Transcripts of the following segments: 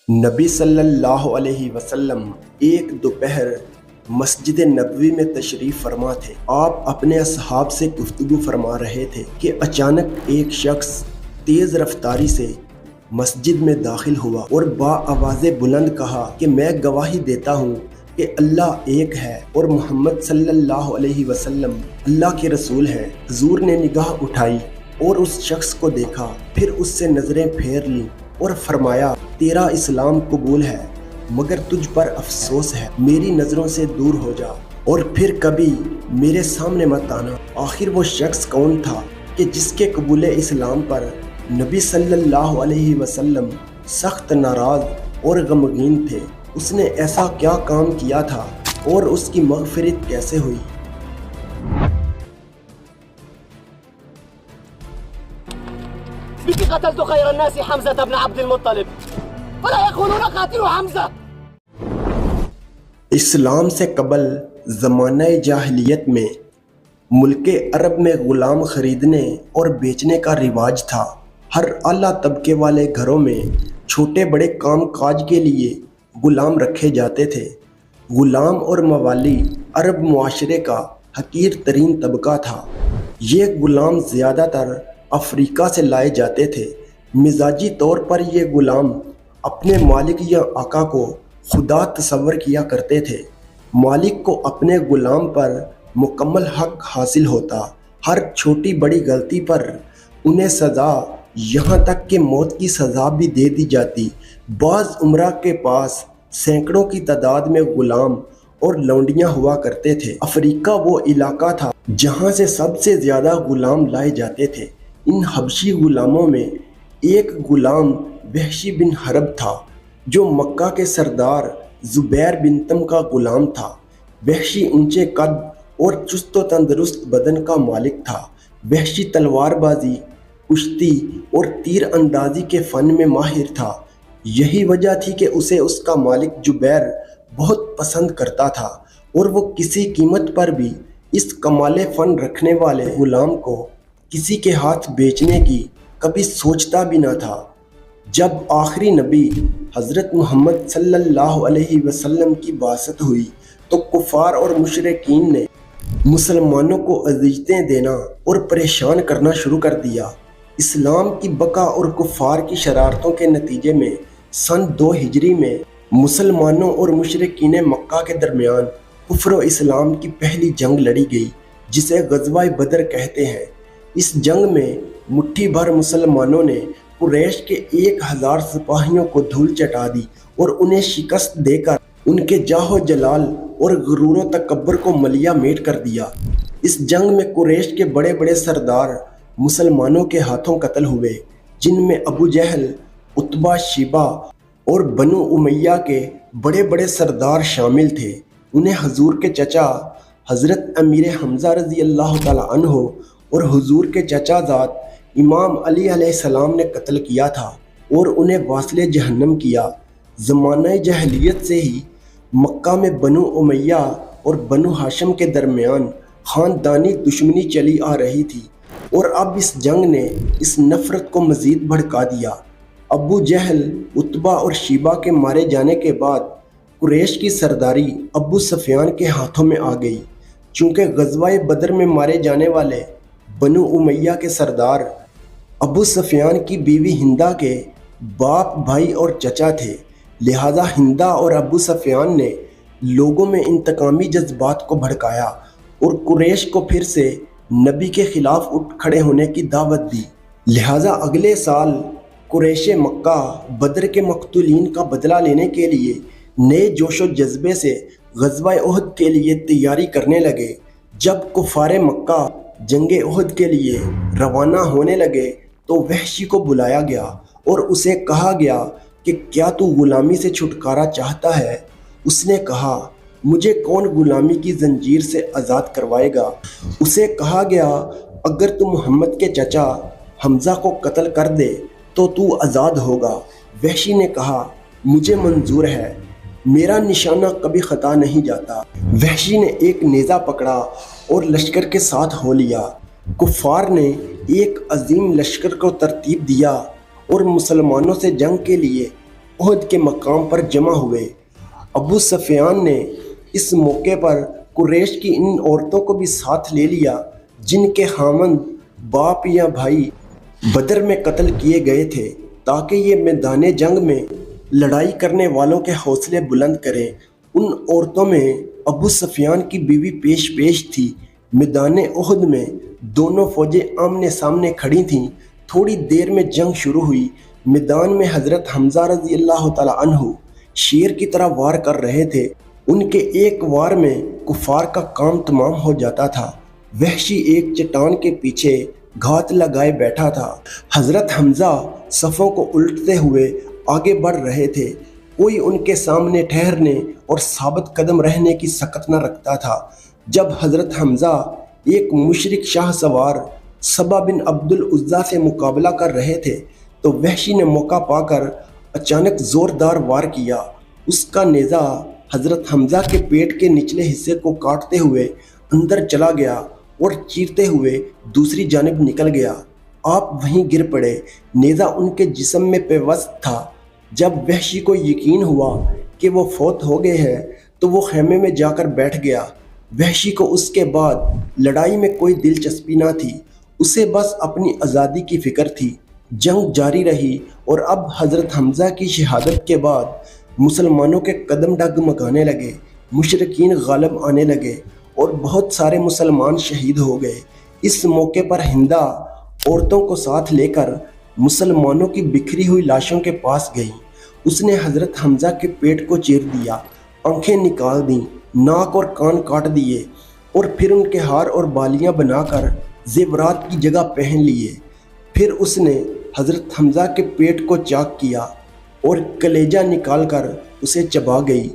نبی صلی اللہ علیہ وسلم ایک دوپہر مسجد نبوی میں تشریف فرما تھے۔ آپ اپنے اصحاب سے گفتگو فرما رہے تھے کہ اچانک ایک شخص تیز رفتاری سے مسجد میں داخل ہوا اور آواز بلند کہا کہ میں گواہی دیتا ہوں کہ اللہ ایک ہے اور محمد صلی اللہ علیہ وسلم اللہ کے رسول ہیں۔ حضور نے نگاہ اٹھائی اور اس شخص کو دیکھا، پھر اس سے نظریں پھیر لیں اور فرمایا، تیرا اسلام قبول ہے مگر تجھ پر افسوس ہے، میری نظروں سے دور ہو جا اور پھر کبھی میرے سامنے مت آنا۔ آخر وہ شخص کون تھا کہ جس کے قبول اسلام پر نبی صلی اللہ علیہ وسلم سخت ناراض اور غمگین تھے؟ اس نے ایسا کیا کام کیا تھا اور اس کی مغفرت کیسے ہوئی؟ بك قتلت خير الناس حمزة بن عبد المطلب ولا يقولون قاتل حمزة۔ اسلام سے قبل زمانہ جاہلیت میں ملک عرب میں غلام خریدنے اور بیچنے کا رواج تھا۔ ہر اعلیٰ طبقے والے گھروں میں چھوٹے بڑے کام کاج کے لیے غلام رکھے جاتے تھے۔ غلام اور موالی عرب معاشرے کا حقیر ترین طبقہ تھا۔ یہ غلام زیادہ تر افریقہ سے لائے جاتے تھے۔ مزاجی طور پر یہ غلام اپنے مالک یا آقا کو خدا تصور کیا کرتے تھے۔ مالک کو اپنے غلام پر مکمل حق حاصل ہوتا۔ ہر چھوٹی بڑی غلطی پر انہیں سزا، یہاں تک کہ موت کی سزا بھی دے دی جاتی۔ بعض عمرہ کے پاس سینکڑوں کی تعداد میں غلام اور لونڈیاں ہوا کرتے تھے۔ افریقہ وہ علاقہ تھا جہاں سے سب سے زیادہ غلام لائے جاتے تھے۔ ان حبشی غلاموں میں ایک غلام وحشی بن حرب تھا جو مکہ کے سردار زبیر بن تم کا غلام تھا۔ وحشی اونچے قد اور چست و تندرست بدن کا مالک تھا۔ وحشی تلوار بازی، کشتی اور تیر اندازی کے فن میں ماہر تھا۔ یہی وجہ تھی کہ اسے اس کا مالک جبیر بہت پسند کرتا تھا اور وہ کسی قیمت پر بھی اس کمال فن رکھنے والے غلام کو کسی کے ہاتھ بیچنے کی کبھی سوچتا بھی نہ تھا۔ جب آخری نبی حضرت محمد صلی اللہ علیہ وسلم کی بعثت ہوئی تو کفار اور مشرکین نے مسلمانوں کو اذیتیں دینا اور پریشان کرنا شروع کر دیا۔ اسلام کی بقا اور کفار کی شرارتوں کے نتیجے میں سن 2 ہجری میں مسلمانوں اور مشرکین مکہ کے درمیان کفر و اسلام کی پہلی جنگ لڑی گئی، جسے غزوہ بدر کہتے ہیں۔ اس جنگ میں مٹھی بھر مسلمانوں نے قریش کے 1000 سپاہیوں کو دھول چٹا دی اور انہیں شکست دے کر ان کے جاہ و جلال اور غرور و تکبر کو ملیہ میٹ کر دیا۔ اس جنگ میں قریش کے بڑے بڑے سردار مسلمانوں کے ہاتھوں قتل ہوئے، جن میں ابو جہل، عتبہ، شیبہ اور بنو امیہ کے بڑے بڑے سردار شامل تھے۔ انہیں حضور کے چچا حضرت امیر حمزہ رضی اللہ تعالی عنہ اور حضور کے چچا زاد امام علی علیہ السلام نے قتل کیا تھا اور انہیں واصل جہنم کیا۔ زمانہ جاہلیت سے ہی مکہ میں بنو امیہ اور بنو ہاشم کے درمیان خاندانی دشمنی چلی آ رہی تھی اور اب اس جنگ نے اس نفرت کو مزید بھڑکا دیا۔ ابو جہل، عتبہ اور شیبہ کے مارے جانے کے بعد قریش کی سرداری ابو سفیان کے ہاتھوں میں آ گئی۔ چونکہ غزوہ بدر میں مارے جانے والے بنو امیہ کے سردار ابو سفیان کی بیوی ہندہ کے باپ، بھائی اور چچا تھے، لہذا ہندہ اور ابو سفیان نے لوگوں میں انتقامی جذبات کو بھڑکایا اور قریش کو پھر سے نبی کے خلاف اٹھ کھڑے ہونے کی دعوت دی۔ لہذا اگلے سال قریش مکہ بدر کے مقتولین کا بدلہ لینے کے لیے نئے جوش و جذبے سے غزوہ احد کے لیے تیاری کرنے لگے۔ جب کفار مکہ جنگ احد کے لیے روانہ ہونے لگے تو وحشی کو بلایا گیا اور اسے کہا گیا کہ کیا تو غلامی سے چھٹکارا چاہتا ہے؟ اس نے کہا، مجھے کون غلامی کی زنجیر سے آزاد کروائے گا؟ اسے کہا گیا، اگر تو محمد کے چچا حمزہ کو قتل کر دے تو تو آزاد ہوگا۔ وحشی نے کہا، مجھے منظور ہے، میرا نشانہ کبھی خطا نہیں جاتا۔ وحشی نے ایک نیزہ پکڑا اور لشکر کے ساتھ ہو لیا۔ کفار نے ایک عظیم لشکر کو ترتیب دیا اور مسلمانوں سے جنگ کے لیے احد کے مقام پر جمع ہوئے۔ ابو سفیان نے اس موقع پر قریش کی ان عورتوں کو بھی ساتھ لے لیا جن کے خاوند باپ یا بھائی بدر میں قتل کیے گئے تھے، تاکہ یہ میدان جنگ میں لڑائی کرنے والوں کے حوصلے بلند کریں۔ ان عورتوں میں ابو سفیان کی بیوی پیش تھی۔ میدان احد میں دونوں فوجیں آمنے سامنے کھڑی تھیں۔ تھوڑی دیر میں جنگ شروع ہوئی۔ میدان میں حضرت حمزہ رضی اللہ تعالی عنہ شیر کی طرح وار کر رہے تھے۔ ان کے ایک وار میں کفار کا کام تمام ہو جاتا تھا۔ وحشی ایک چٹان کے پیچھے گھات لگائے بیٹھا تھا۔ حضرت حمزہ صفوں کو الٹتے ہوئے آگے بڑھ رہے تھے۔ کوئی ان کے سامنے ٹھہرنے اور ثابت قدم رہنے کی سکت نہ رکھتا تھا۔ جب حضرت حمزہ ایک مشرک شاہ سوار صبا بن عبد العزیٰ سے مقابلہ کر رہے تھے تو وحشی نے موقع پا کر اچانک زوردار وار کیا۔ اس کا نیزہ حضرت حمزہ کے پیٹ کے نچلے حصے کو کاٹتے ہوئے اندر چلا گیا اور چیرتے ہوئے دوسری جانب نکل گیا۔ آپ وہیں گر پڑے۔ نیزہ ان کے جسم میں پیوست تھا۔ جب وحشی کو یقین ہوا کہ وہ فوت ہو گئے ہیں تو وہ خیمے میں جا کر بیٹھ گیا۔ وحشی کو اس کے بعد لڑائی میں کوئی دلچسپی نہ تھی، اسے بس اپنی آزادی کی فکر تھی۔ جنگ جاری رہی اور اب حضرت حمزہ کی شہادت کے بعد مسلمانوں کے قدم ڈگمگانے لگے، مشرکین غالب آنے لگے اور بہت سارے مسلمان شہید ہو گئے۔ اس موقع پر ہندا عورتوں کو ساتھ لے کر مسلمانوں کی بکھری ہوئی لاشوں کے پاس گئی۔ اس نے حضرت حمزہ کے پیٹ کو چیر دیا، آنکھیں نکال دیں، ناک اور کان کاٹ دیے اور پھر ان کے ہار اور بالیاں بنا کر زیورات کی جگہ پہن لیے۔ پھر اس نے حضرت حمزہ کے پیٹ کو چاک کیا اور کلیجہ نکال کر اسے چبا گئی۔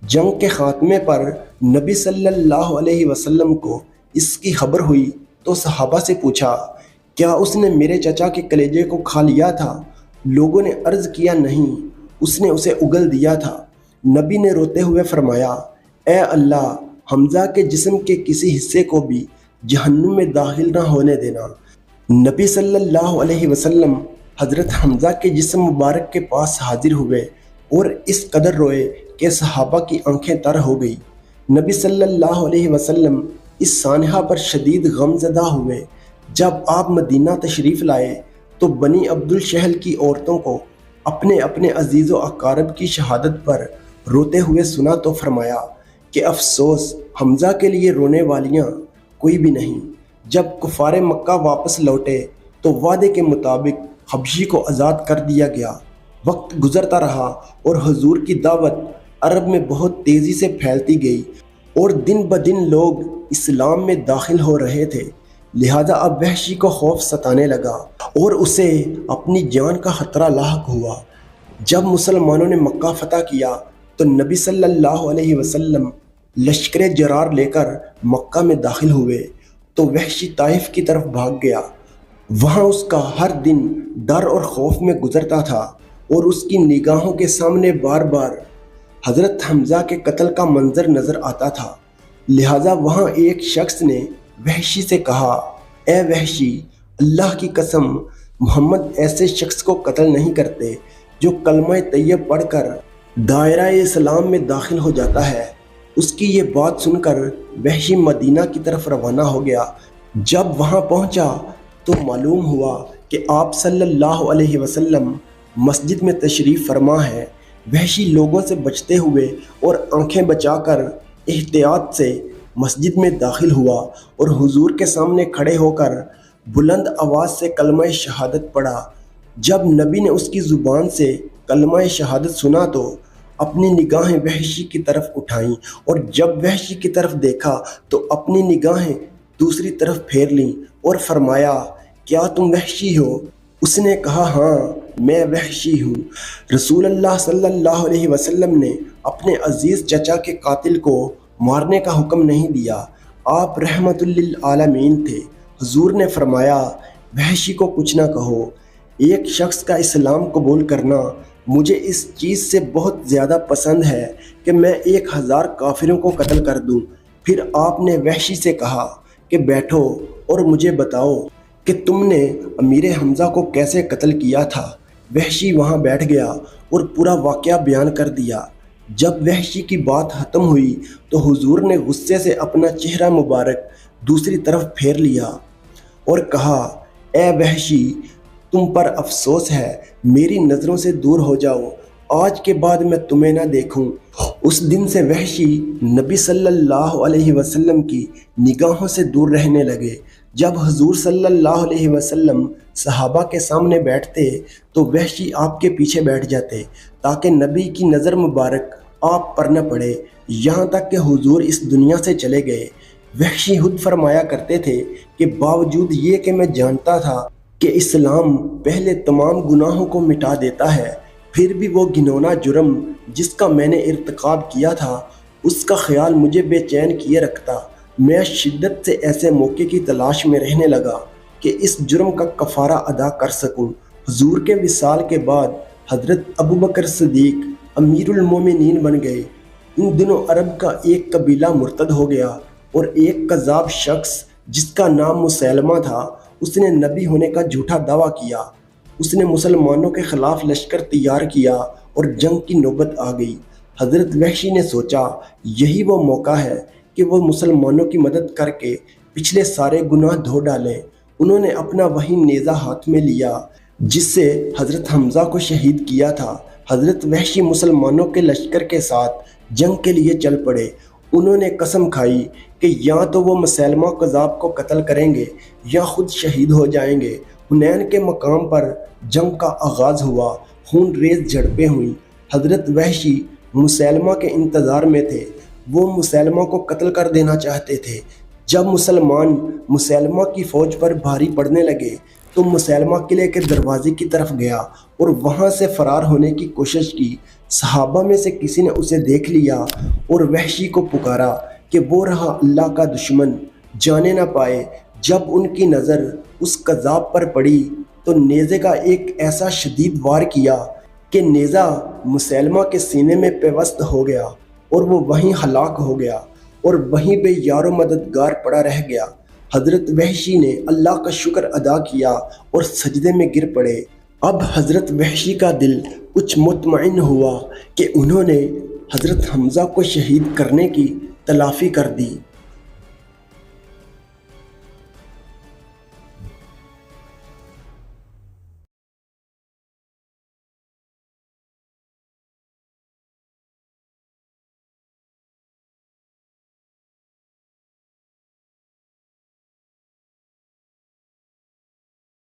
جنگ کے خاتمے پر نبی صلی اللہ علیہ وسلم کو اس کی خبر ہوئی تو صحابہ سے پوچھا، کیا اس نے میرے چچا کے کلیجے کو کھا لیا تھا؟ لوگوں نے عرض کیا، نہیں، اس نے اسے اگل دیا تھا۔ نبی نے روتے ہوئے فرمایا، اے اللہ، حمزہ کے جسم کے کسی حصے کو بھی جہنم میں داخل نہ ہونے دینا۔ نبی صلی اللہ علیہ وسلم حضرت حمزہ کے جسم مبارک کے پاس حاضر ہوئے اور اس قدر روئے کہ صحابہ کی آنکھیں تر ہو گئی۔ نبی صلی اللہ علیہ وسلم اس سانحہ پر شدید غم زدہ ہوئے۔ جب آپ مدینہ تشریف لائے تو بنی عبد الشہل کی عورتوں کو اپنے اپنے عزیز و اقارب کی شہادت پر روتے ہوئے سنا تو فرمایا کہ افسوس، حمزہ کے لیے رونے والیاں کوئی بھی نہیں۔ جب کفار مکہ واپس لوٹے تو وعدے کے مطابق حبشی کو آزاد کر دیا گیا۔ وقت گزرتا رہا اور حضور کی دعوت عرب میں بہت تیزی سے پھیلتی گئی اور دن بدن لوگ اسلام میں داخل ہو رہے تھے، لہذا اب وحشی کو خوف ستانے لگا اور اسے اپنی جان کا خطرہ لاحق ہوا۔ جب مسلمانوں نے مکہ فتح کیا تو نبی صلی اللہ علیہ وسلم لشکر جرار لے کر مکہ میں داخل ہوئے تو وحشی طائف کی طرف بھاگ گیا۔ وہاں اس کا ہر دن ڈر اور خوف میں گزرتا تھا اور اس کی نگاہوں کے سامنے بار بار حضرت حمزہ کے قتل کا منظر نظر آتا تھا۔ لہٰذا وہاں ایک شخص نے وحشی سے کہا، اے وحشی، اللہ کی قسم، محمد ایسے شخص کو قتل نہیں کرتے جو کلمہ طیب پڑھ کر دائرہ اسلام میں داخل ہو جاتا ہے۔ اس کی یہ بات سن کر وحشی مدینہ کی طرف روانہ ہو گیا۔ جب وہاں پہنچا تو معلوم ہوا کہ آپ صلی اللہ علیہ وسلم مسجد میں تشریف فرما ہے۔ وحشی لوگوں سے بچتے ہوئے اور آنکھیں بچا کر احتیاط سے مسجد میں داخل ہوا اور حضور کے سامنے کھڑے ہو کر بلند آواز سے کلمہ شہادت پڑھا۔ جب نبی نے اس کی زبان سے کلمہ شہادت سنا تو اپنی نگاہیں وحشی کی طرف اٹھائیں اور جب وحشی کی طرف دیکھا تو اپنی نگاہیں دوسری طرف پھیر لیں اور فرمایا، کیا تم وحشی ہو؟ اس نے کہا، ہاں، میں وحشی ہوں۔ رسول اللہ صلی اللہ علیہ وسلم نے اپنے عزیز چچا کے قاتل کو مارنے کا حکم نہیں دیا، آپ رحمت للعالمین تھے۔ حضور نے فرمایا، وحشی کو کچھ نہ کہو، ایک شخص کا اسلام قبول کرنا مجھے اس چیز سے بہت زیادہ پسند ہے کہ میں 1000 کافروں کو قتل کر دوں۔ پھر آپ نے وحشی سے کہا کہ بیٹھو اور مجھے بتاؤ کہ تم نے امیر حمزہ کو کیسے قتل کیا تھا۔ وحشی وہاں بیٹھ گیا اور پورا واقعہ بیان کر دیا۔ جب وحشی کی بات ختم ہوئی تو حضور نے غصے سے اپنا چہرہ مبارک دوسری طرف پھیر لیا اور کہا، اے وحشی، تم پر افسوس ہے، میری نظروں سے دور ہو جاؤ، آج کے بعد میں تمہیں نہ دیکھوں۔ اس دن سے وحشی نبی صلی اللہ علیہ وسلم کی نگاہوں سے دور رہنے لگے۔ جب حضور صلی اللہ علیہ وسلم صحابہ کے سامنے بیٹھتے تو وحشی آپ کے پیچھے بیٹھ جاتے تاکہ نبی کی نظر مبارک آپ پر نہ پڑے، یہاں تک کہ حضور اس دنیا سے چلے گئے۔ وحشی خود فرمایا کرتے تھے کہ باوجود یہ کہ میں جانتا تھا کہ اسلام پہلے تمام گناہوں کو مٹا دیتا ہے، پھر بھی وہ گھنونا جرم جس کا میں نے ارتکاب کیا تھا اس کا خیال مجھے بے چین کیے رکھتا۔ میں شدت سے ایسے موقع کی تلاش میں رہنے لگا کہ اس جرم کا کفارہ ادا کر سکوں۔ حضور کے وصال کے بعد حضرت ابوبکر صدیق امیر المومنین بن گئے۔ ان دنوں عرب کا ایک قبیلہ مرتد ہو گیا اور ایک کذاب شخص جس کا نام مسیلمہ تھا، اس نے نبی ہونے کا جھوٹا دعویٰ کیا۔ اس نے مسلمانوں کے خلاف لشکر تیار کیا اور جنگ کی نوبت آ گئی۔ حضرت وحشی نے سوچا یہی وہ موقع ہے کہ وہ مسلمانوں کی مدد کر کے پچھلے سارے گناہ دھو ڈالیں۔ انہوں نے اپنا وہی نیزہ ہاتھ میں لیا جس سے حضرت حمزہ کو شہید کیا تھا۔ حضرت وحشی مسلمانوں کے لشکر کے ساتھ جنگ کے لیے چل پڑے۔ انہوں نے قسم کھائی کہ یا تو وہ مسیلمہ کذاب کو قتل کریں گے یا خود شہید ہو جائیں گے۔ حنین کے مقام پر جنگ کا آغاز ہوا، خون ریز جھڑپیں ہوئیں۔ حضرت وحشی مسیلمہ کے انتظار میں تھے، وہ مسیلمہ کو قتل کر دینا چاہتے تھے۔ جب مسلمان مسیلمہ کی فوج پر بھاری پڑنے لگے تو مسیلمہ قلعے کے دروازے کی طرف گیا اور وہاں سے فرار ہونے کی کوشش کی۔ صحابہ میں سے کسی نے اسے دیکھ لیا اور وحشی کو پکارا کہ وہ رہا اللہ کا دشمن، جانے نہ پائے۔ جب ان کی نظر اس کذاب پر پڑی تو نیزے کا ایک ایسا شدید وار کیا کہ نیزہ مسیلمہ کے سینے میں پیوست ہو گیا اور وہ وہیں ہلاک ہو گیا اور وہیں پہ یار و مددگار پڑا رہ گیا۔ حضرت وحشی نے اللہ کا شکر ادا کیا اور سجدے میں گر پڑے۔ اب حضرت وحشی کا دل کچھ مطمئن ہوا کہ انہوں نے حضرت حمزہ کو شہید کرنے کی تلافی کر دی۔